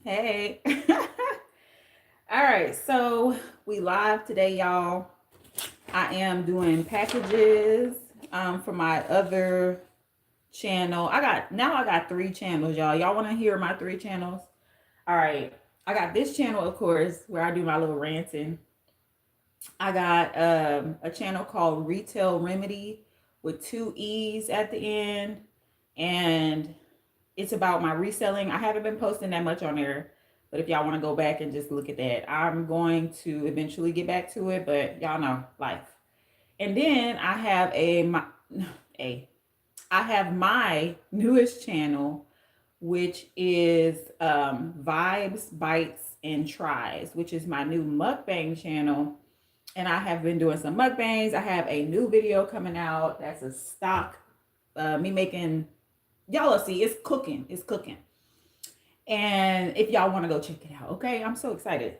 Hey. All right, so we live today, y'all. I am doing packages for my other channel. I got three channels, y'all. Y'all want to hear my three channels? All right. I got this channel, of course, where I do my little ranting. I got a channel called Retail Remedy with two E's at the end, and it's about my reselling. I haven't been posting that much on there, but if y'all want to go back and just look at that, I'm going to eventually get back to it. But y'all know life. And then a I have my newest channel, which is Vibes, Bites, and Tries, which is my new mukbang channel. And I have been doing some mukbangs. I have a new video coming out. That's a stock, me making. Y'all will see. It's cooking. It's cooking. And if y'all want to go check it out, okay? I'm so excited.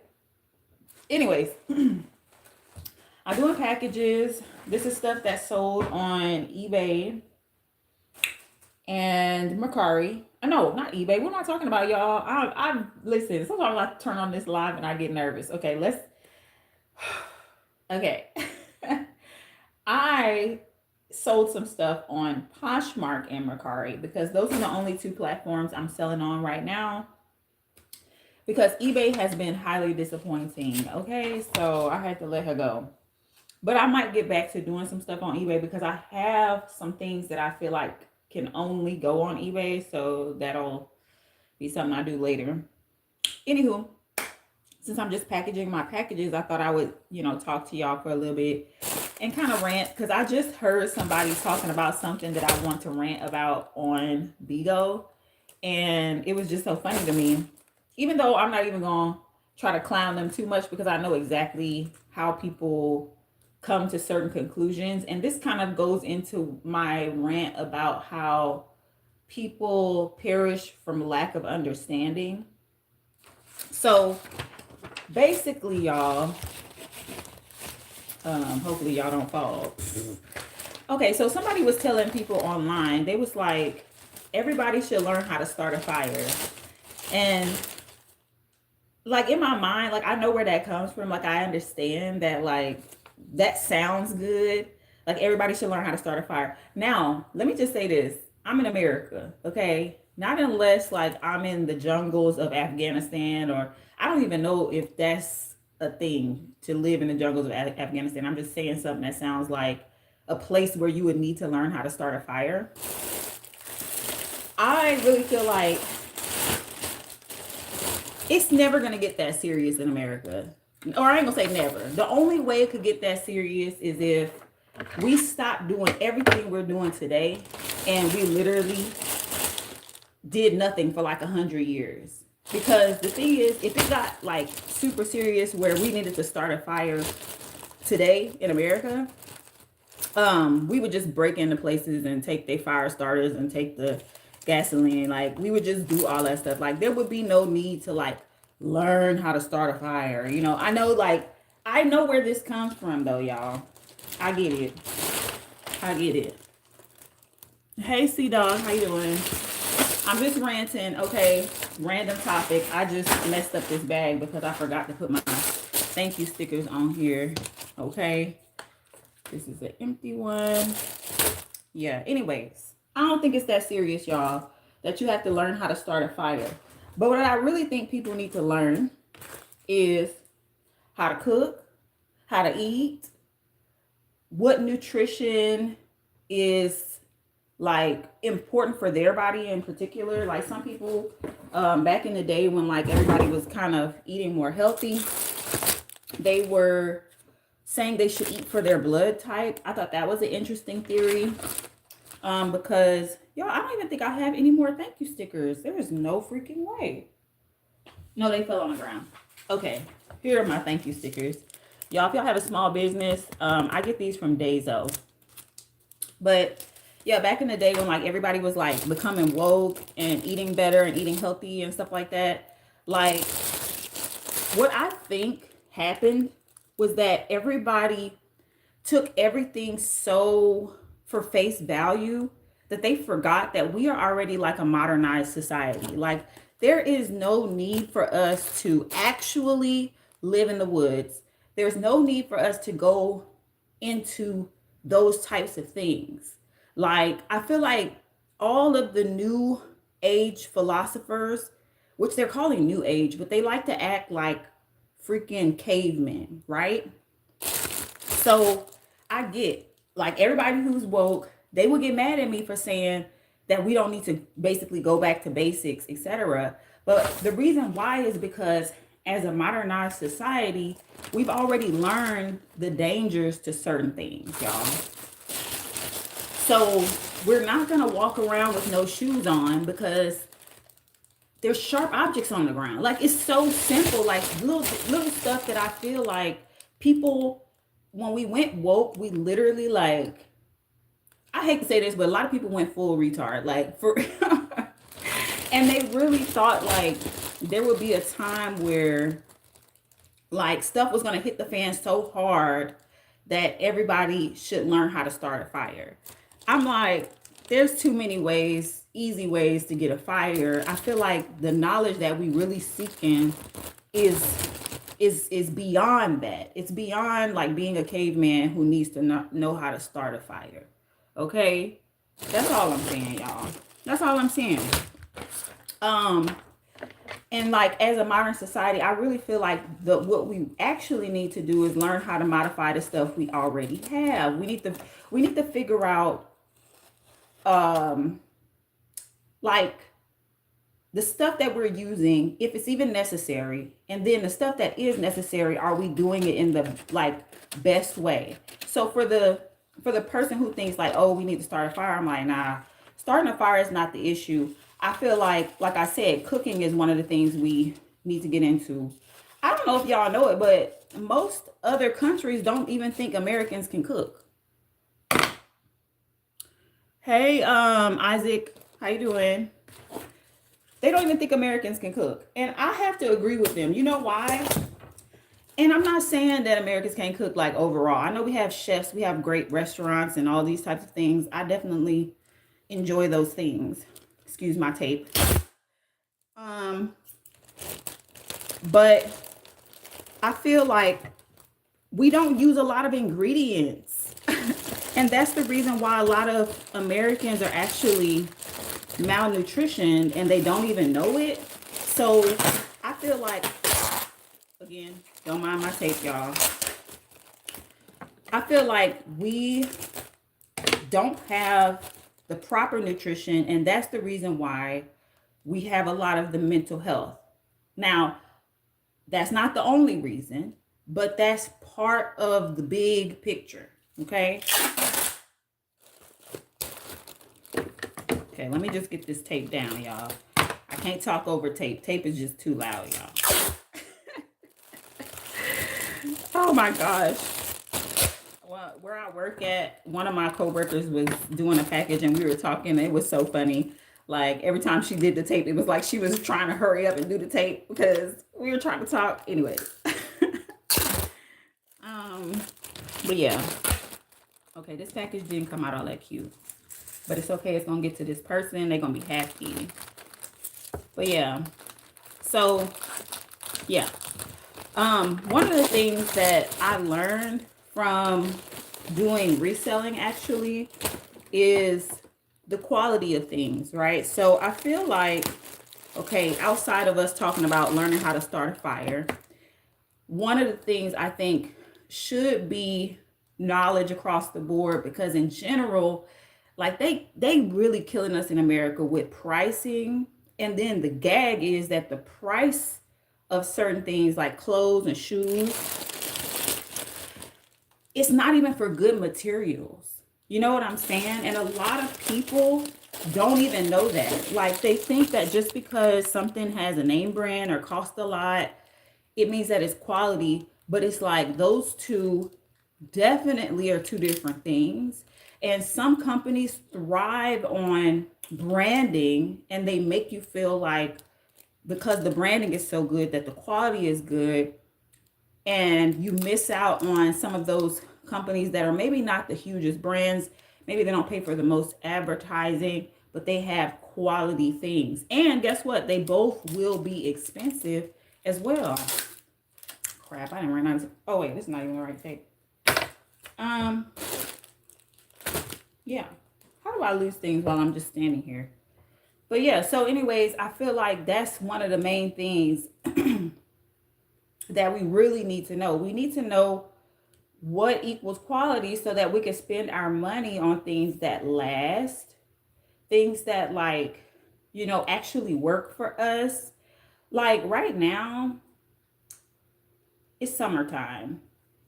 Anyways, I'm doing packages. This is stuff that's sold on eBay and Mercari. No, not eBay. What am I talking about, y'all? I listen. Sometimes I turn on this live and I get nervous. Okay, let's. Okay, I sold some stuff on Poshmark and Mercari because those are the only two platforms I'm selling on right now. Because eBay has been highly disappointing. Okay, so I had to let her go. But I might get back to doing some stuff on eBay because I have some things that I feel like can only go on eBay. So that'll be something I do later. Anywho, since I'm just packaging my packages, I thought I would, talk to y'all for a little bit and kind of rant because I just heard somebody talking about something that I want to rant about on Bigo. And it was just so funny to me. Even though I'm not even going to try to clown them too much because I know exactly how people come to certain conclusions. And this kind of goes into my rant about how people perish from lack of understanding. So basically, y'all, hopefully y'all don't fall. Okay, so somebody was telling people online, they was like, everybody should learn how to start a fire. And like in my mind, like I know where that comes from. Like I understand that like that sounds good. Like everybody should learn how to start a fire. Now, let me just say this. I'm in America, okay? Not unless like I'm in the jungles of Afghanistan or I don't even know if that's a thing to live in the jungles of Afghanistan. I'm just saying something that sounds like a place where you would need to learn how to start a fire. I really feel like it's never gonna get that serious in America. Or I ain't gonna say never. The only way it could get that serious is if we stop doing everything we're doing today and we literally did nothing for like 100 years. Because the thing is, if it got like super serious where we needed to start a fire today in America, we would just break into places and take their fire starters and take the gasoline. Like we would just do all that stuff. Like there would be no need to like learn how to start a fire. I know where this comes from though, y'all. I get it. I get it. Hey C Dog, how you doing? I'm just ranting, okay? Random topic. I just messed up this bag because I forgot to put my thank you stickers on here. Okay. This is an empty one. Yeah, anyways. I don't think it's that serious, y'all, that you have to learn how to start a fire. But what I really think people need to learn is how to cook, how to eat, what nutrition is like important for their body in particular. Like some people back in the day when like everybody was kind of eating more healthy, they were saying they should eat for their blood type. I thought that was an interesting theory. Because y'all, I don't even think I have any more thank you stickers. There is no freaking way. No, they fell on the ground. Okay, here are my thank you stickers. Y'all, if y'all have a small business, I get these from Dayzo. But yeah, back in the day when like everybody was like becoming woke and eating better and eating healthy and stuff like that, like what I think happened was that everybody took everything so for face value that they forgot that we are already like a modernized society. Like there is no need for us to actually live in the woods. There's no need for us to go into those types of things. Like, I feel like all of the new age philosophers, which they're calling new age, but they like to act like freaking cavemen, right? So I get, like, everybody who's woke, they would get mad at me for saying that we don't need to basically go back to basics, etc. But the reason why is because as a modernized society, we've already learned the dangers to certain things, y'all. So we're not gonna walk around with no shoes on because there's sharp objects on the ground. Like, it's so simple, like little stuff that I feel like people, when we went woke, we literally, like, I hate to say this, but a lot of people went full retard, like, for and they really thought like there would be a time where, like, stuff was going to hit the fan so hard that everybody should learn how to start a fire. I'm like, there's too many ways, easy ways to get a fire. I feel like the knowledge that we really seeking is is beyond that. It's beyond like being a caveman who needs to not know how to start a fire. Okay? That's all I'm saying, y'all. That's all I'm saying. Um and like, as a modern society, I really feel like the what we actually need to do is learn how to modify the stuff we already have. We need to figure out um like the stuff that we're using, if it's even necessary, and then the stuff that is necessary, are we doing it in the, like, best way? So for the person who thinks like, oh, we need to start a fire, I'm like, nah, starting a fire is not the issue. I feel like I said, cooking is one of the things we need to get into. I don't know if y'all know it, but most other countries don't even think Americans can cook. Hey, Isaac, how you doing? They don't even think Americans can cook. And I have to agree with them. You know why? And I'm not saying that Americans can't cook, like, overall. I know we have chefs, we have great restaurants and all these types of things. I definitely enjoy those things. Excuse my tape. Um, but I feel like we don't use a lot of ingredients. And that's the reason why a lot of Americans are actually malnutrition and they don't even know it. So I feel like, again, don't mind my tape, y'all. I feel like we don't have the proper nutrition, and that's the reason why we have a lot of the mental health. Now, that's not the only reason, but that's part of the big picture. Okay. Okay, let me just get this tape down, y'all. I can't talk over tape. Tape is just too loud, y'all. Oh my gosh. Well, where I work at, one of my coworkers was doing a package and we were talking. It was so funny. Like, every time she did the tape, it was like she was trying to hurry up and do the tape because we were trying to talk. Anyways. But yeah. Okay, this package didn't come out all that cute. But it's okay. It's going to get to this person. They're going to be happy. But yeah. So, yeah. One of the things that I learned from doing reselling, actually, is the quality of things, right? So I feel like, okay, outside of us talking about learning how to start a fire, one of the things I think should be knowledge across the board, because in general, like, they really killing us in America with pricing. And then the gag is that the price of certain things like clothes and shoes, it's not even for good materials. You know what I'm saying? And a lot of people don't even know that. Like, they think that just because something has a name brand or costs a lot, it means that it's quality. But it's like, those two definitely are two different things. And some companies thrive on branding, and they make you feel like because the branding is so good that the quality is good, and you miss out on some of those companies that are maybe not the hugest brands. Maybe they don't pay for the most advertising, but they have quality things. And guess what? They both will be expensive as well. Crap, I didn't recognize. Oh wait, this is not even the right tape. Yeah. How do I lose things while I'm just standing here? But yeah, so anyways, I feel like that's one of the main things that we really need to know. We need to know what equals quality so that we can spend our money on things that last, things that like, you know, actually work for us. Like right now, it's summertime.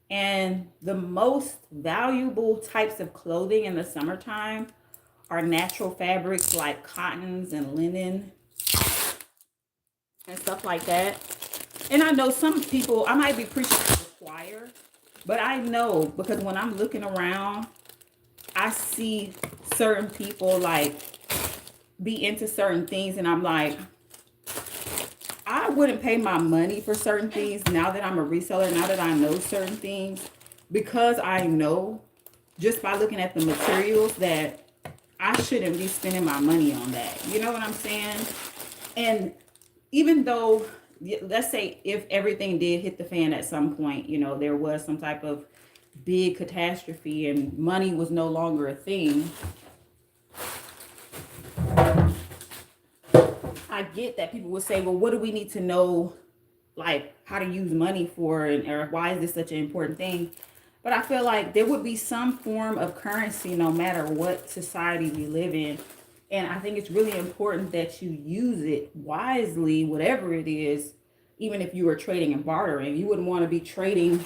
And the most valuable types of clothing in the summertime are natural fabrics like cottons and linen and stuff like that. And I know some people, I might be preaching to the choir, but I know because when I'm looking around, I see certain people like be into certain things, and I'm like, I wouldn't pay my money for certain things now that I'm a reseller, now that I know certain things, because I know just by looking at the materials that I shouldn't be spending my money on that. You know what I'm saying? And even though, let's say if everything did hit the fan at some point, you know, there was some type of big catastrophe and money was no longer a thing, I get that people would say, well, what do we need to know, like how to use money for, and or why is this such an important thing? But I feel like there would be some form of currency no matter what society we live in. And I think it's really important that you use it wisely, whatever it is. Even if you were trading and bartering, you wouldn't want to be trading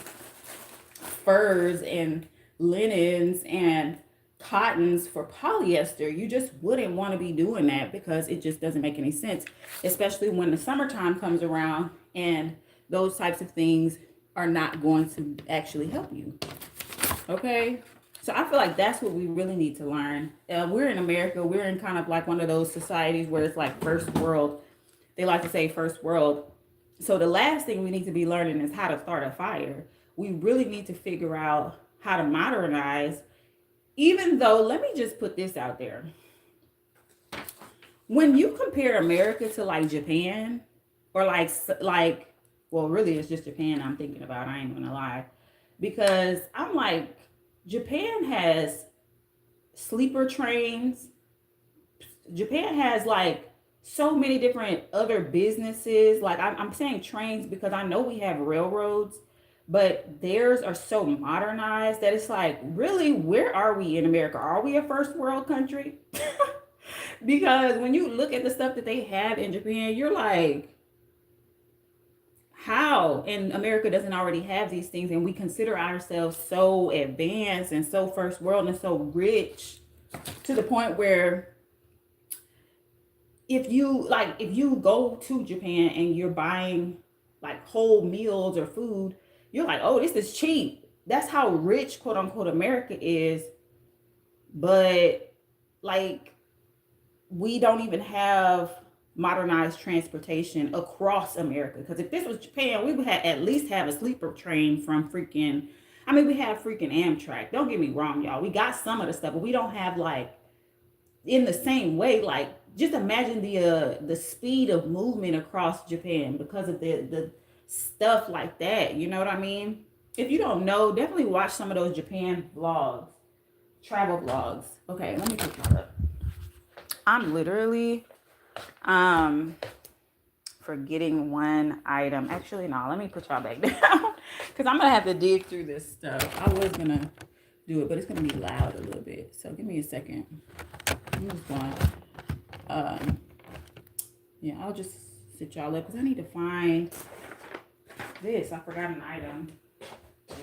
furs and linens and cottons for polyester. You just wouldn't want to be doing that because it just doesn't make any sense, especially when the summertime comes around and those types of things are not going to actually help you. Okay, so I feel like that's what we really need to learn. We're in America. We're in kind of like one of those societies where it's like first world. They like to say first world. So the last thing we need to be learning is how to start a fire. We really need to figure out how to modernize. Even though, let me just put this out there. When you compare America to like Japan, or like, well, really it's just Japan I'm thinking about. I ain't gonna lie, because I'm like, Japan has sleeper trains. Japan has like so many different other businesses. Like I'm saying trains because I know we have railroads, but theirs are so modernized that it's like, really, where are we in America? Are we a first world country? Because when you look at the stuff that they have in Japan, you're like, how? And America doesn't already have these things, and we consider ourselves so advanced and so first world and so rich to the point where if you go to Japan and you're buying like whole meals or food, you're like, oh, this is cheap. That's how rich, quote unquote, America is. But like, we don't even have modernized transportation across America. Because if this was Japan, we would have at least have a sleeper train from freaking, I mean, we have freaking Amtrak. Don't get me wrong, y'all. We got some of the stuff, but we don't have like in the same way. Like, just imagine the speed of movement across Japan because of the stuff like that. You know what I mean? If you don't know, definitely watch some of those Japan vlogs, travel vlogs. Okay, let me pick that up. I'm literally forgetting one item. Actually, no, let me put y'all back down because I'm gonna have to dig through this stuff. I was gonna do it, but it's gonna be loud a little bit. So give me a second. I'm just going. Yeah, I'll just sit y'all up because I need to find this. I forgot an item.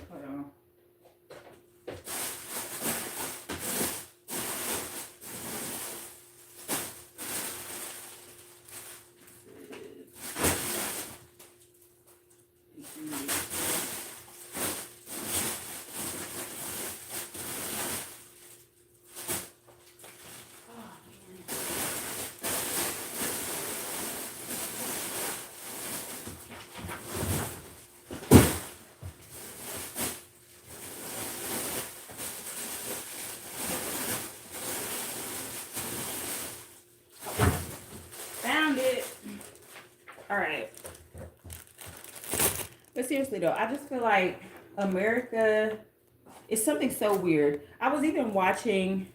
Hold on. But seriously though, I just feel like America is something so weird. I was even watching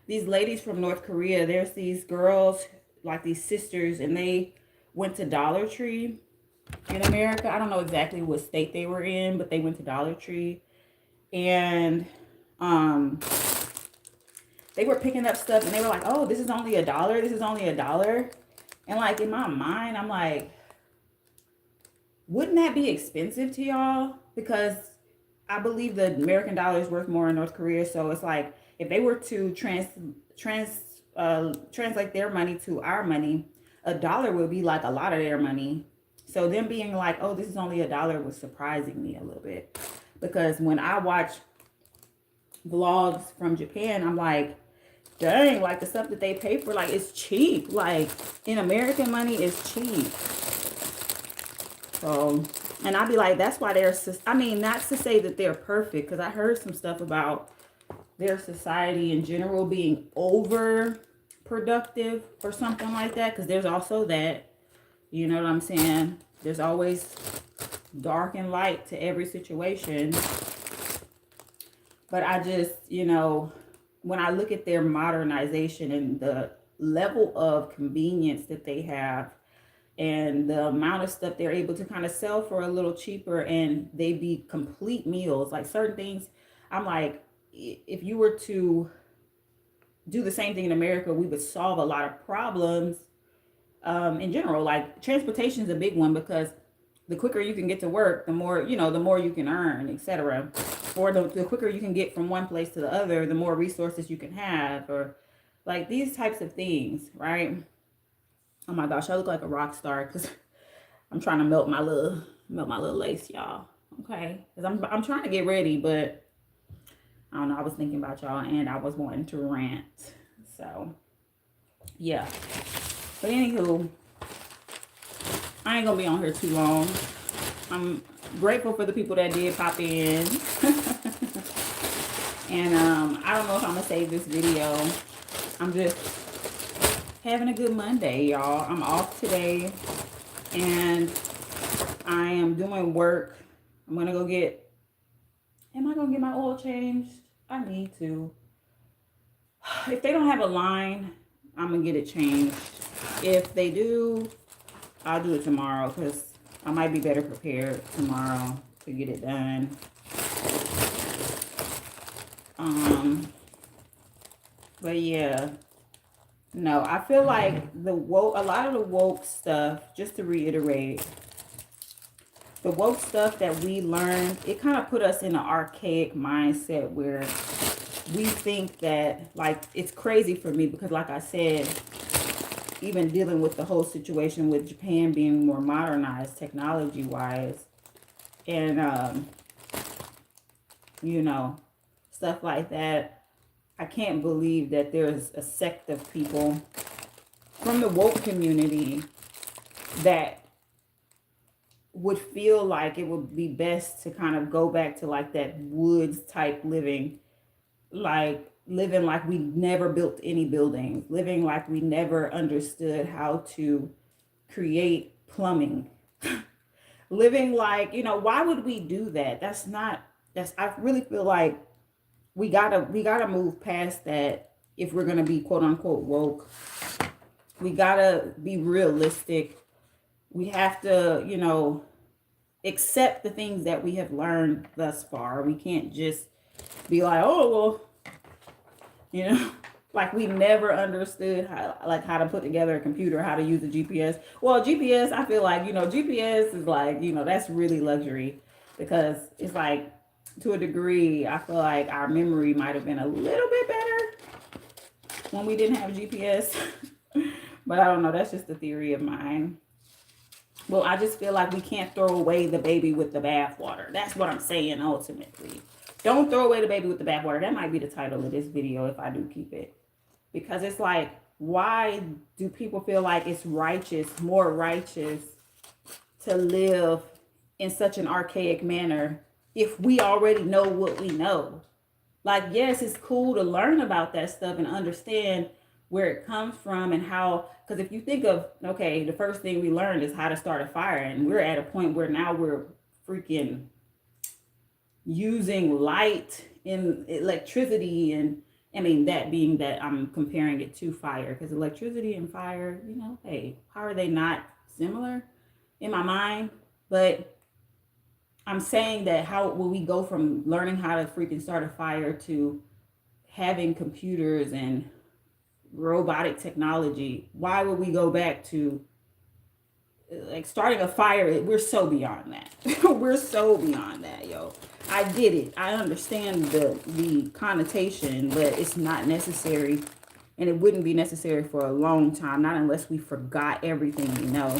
these ladies from North Korea. There's these girls, like these sisters, and they went to Dollar Tree in America. I don't know exactly what state they were in, but they went to Dollar Tree and um they were picking up stuff and they were like, "Oh, this is only $1. This is only $1." And like in my mind, I'm like, wouldn't that be expensive to y'all? Because I believe the American dollar is worth more in North Korea. So it's like if they were to translate their money to our money, $1 would be like a lot of their money. So them being like, "Oh, this is only $1," was surprising me a little bit. Because when I watch vlogs from Japan, I'm like, dang, like the stuff that they pay for, like it's cheap. Like in American money, it's cheap. So, and I'd be like, that's why they're, I mean, not to say that they're perfect, because I heard some stuff about their society in general being over productive or something like that, because there's also that, you know what I'm saying? There's always dark and light to every situation. But I just, you know, when I look at their modernization and the level of convenience that they have and the amount of stuff they're able to kind of sell for a little cheaper, and they be complete meals, like certain things, I'm like, if you were to do the same thing in America, we would solve a lot of problems in general. Like transportation is a big one, because the quicker you can get to work, the more, you know, the more you can earn, etc. Or the quicker you can get from one place to the other, the more resources you can have, or like these types of things, right? Oh my gosh, I look like a rock star because I'm trying to melt my little lace, y'all. Okay, because I'm trying to get ready, but I don't know. I was thinking about y'all, and I was wanting to rant. So yeah. But anywho, I ain't gonna be on here too long. I'm grateful for the people that did pop in. And I don't know if I'm gonna save this video. I'm just having a good Monday, y'all. I'm off today and I am doing work. I'm gonna go get, am I gonna get my oil changed? I need to. If they don't have a line, I'm gonna get it changed. If they do, I'll do it tomorrow, because I might be better prepared tomorrow to get it done. But yeah, no, I feel like a lot of the woke stuff, just to reiterate, the woke stuff that we learned, it kind of put us in an archaic mindset where we think that, like, it's crazy for me because, like I said, even dealing with the whole situation with Japan being more modernized technology-wise, and, you know, stuff like that, I can't believe that there's a sect of people from the woke community that would feel like it would be best to kind of go back to like that woods type living, like living like we never built any buildings, living like we never understood how to create plumbing, living like, you know, why would we do that? I really feel like we gotta move past that if we're gonna be quote unquote woke. We gotta be realistic. We have to, you know, accept the things that we have learned thus far. We can't just be like, oh well, you know, like we never understood how to put together a computer, how to use a GPS. Well, GPS, I feel like, you know, GPS is like, you know, that's really luxury, because it's like, to a degree, I feel like our memory might have been a little bit better when we didn't have GPS. But I don't know. That's just a theory of mine. Well, I just feel like we can't throw away the baby with the bathwater. That's what I'm saying ultimately. Don't throw away the baby with the bathwater. That might be the title of this video if I do keep it. Because it's like, why do people feel like it's righteous, more righteous to live in such an archaic manner if we already know what we know? Like, yes, it's cool to learn about that stuff and understand where it comes from and how, because if you think of, okay, the first thing we learned is how to start a fire, and we're at a point where now we're freaking using light and electricity, and I mean, that being that I'm comparing it to fire, because electricity and fire, you know, hey, how are they not similar in my mind? But I'm saying that how will we go from learning how to freaking start a fire to having computers and robotic technology? Why would we go back to like starting a fire? We're so beyond that. We're so beyond that, yo. I get it. I understand the connotation, but it's not necessary, and it wouldn't be necessary for a long time, not unless we forgot everything we know.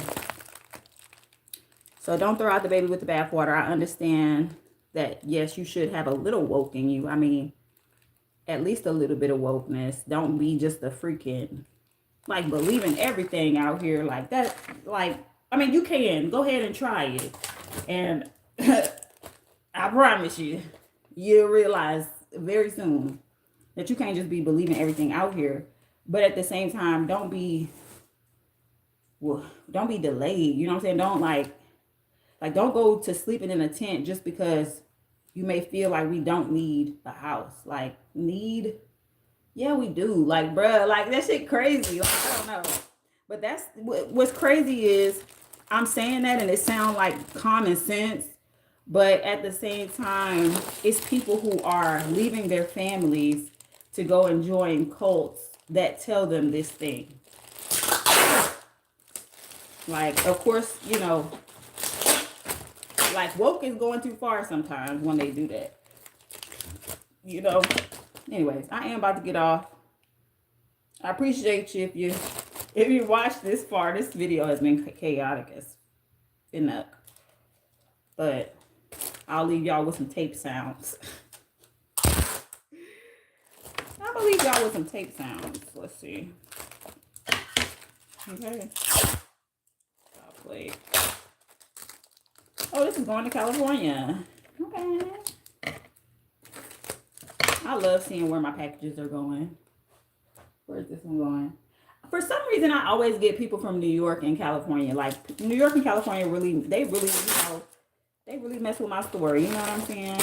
So don't throw out the baby with the bathwater. I understand that, yes, you should have a little woke in you. I mean, at least a little bit of wokeness. Don't be just a freaking, like, believing everything out here like that. Like, I mean, you can. Go ahead and try it. And I promise you, you'll realize very soon that you can't just be believing everything out here. But at the same time, don't be delayed. You know what I'm saying? Don't don't go to sleeping in a tent just because you may feel like we don't need a house. Like, yeah, we do. Like, bruh, like, that shit crazy. Like, I don't know. But that's what's crazy is I'm saying that and it sounds like common sense. But at the same time, it's people who are leaving their families to go and join cults that tell them this thing. Like, of course, you know, like, woke is going too far sometimes when they do that. You know. Anyways, I am about to get off. I appreciate you if you watched this far. This video has been chaotic as enough. But I'll leave y'all with some tape sounds. I'll leave y'all with some tape sounds. Let's see. Okay. I'll play. Oh, this is going to California. Okay. I love seeing where my packages are going. Where's this one going? For some reason, I always get people from New York and California. Like, New York and California they really mess with my story. You know what I'm saying?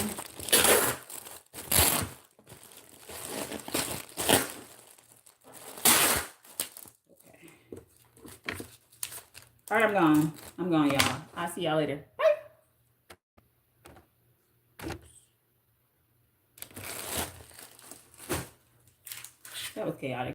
Okay. All right, I'm gone. I'm gone, y'all. I'll see y'all later. Bye. That was chaotic.